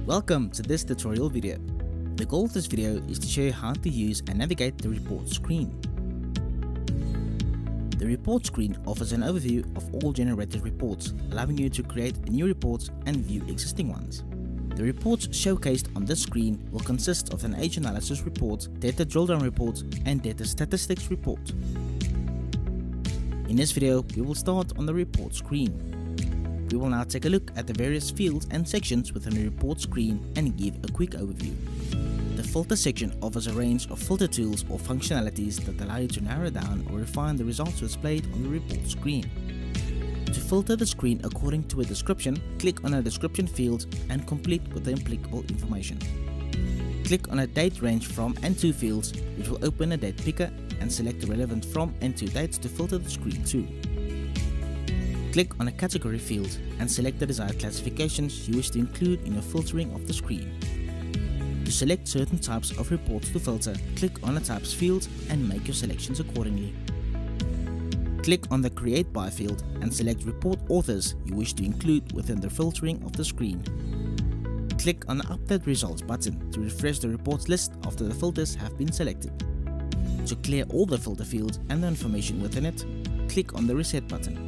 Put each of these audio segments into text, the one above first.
Welcome to this tutorial video. The goal of this video is to show you how to use and navigate the report screen. The report screen offers an overview of all generated reports, allowing you to create new reports and view existing ones. The reports showcased on this screen will consist of an age analysis report, data drill down report, and data statistics report. In this video, we will start on the report screen. We will now take a look at the various fields and sections within the report screen and give a quick overview. The filter section offers a range of filter tools or functionalities that allow you to narrow down or refine the results displayed on the report screen. To filter the screen according to a description, click on a description field and complete with the applicable information. Click on a date range from and to fields, which will open a date picker, and select the relevant from and to dates to filter the screen to. Click on a category field and select the desired classifications you wish to include in your filtering of the screen. To select certain types of reports to filter, click on the types field and make your selections accordingly. Click on the Create By field and select report authors you wish to include within the filtering of the screen. Click on the Update Results button to refresh the reports list after the filters have been selected. To clear all the filter fields and the information within it, click on the Reset button.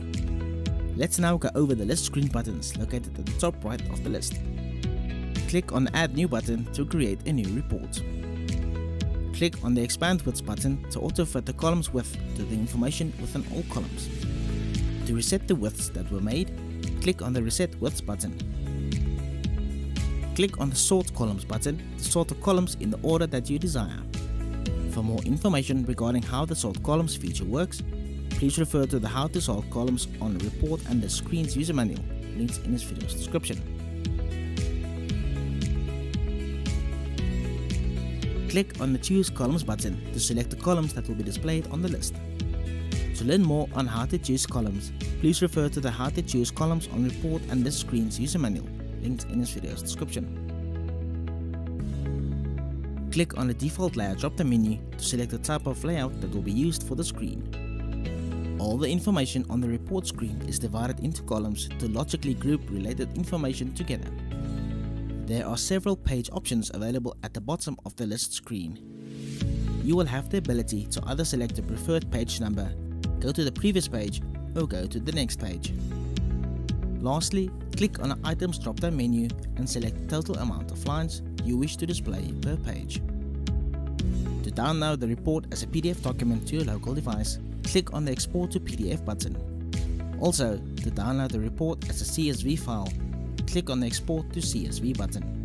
Let's now go over the list screen buttons located at the top right of the list. Click on the Add New button to create a new report. Click on the Expand Widths button to auto-fit the column's width to the information within all columns. To reset the widths that were made, click on the Reset Widths button. Click on the Sort Columns button to sort the columns in the order that you desire. For more information regarding how the Sort Columns feature works, please refer to the How to Sort Columns on the report and the screen's user manual, linked in this video's description. Click on the Choose Columns button to select the columns that will be displayed on the list. To learn more on how to choose columns, please refer to the How to Choose Columns on report and the screen's user manual, linked in this video's description. Click on the Default Layout drop-down menu to select the type of layout that will be used for the screen. All the information on the report screen is divided into columns to logically group related information together. There are several page options available at the bottom of the list screen. You will have the ability to either select a preferred page number, go to the previous page, or go to the next page. Lastly, click on the Items drop-down menu and select the total amount of lines you wish to display per page. To download the report as a PDF document to your local device, click on the Export to PDF button. Also, to download the report as a CSV file, click on the Export to CSV button.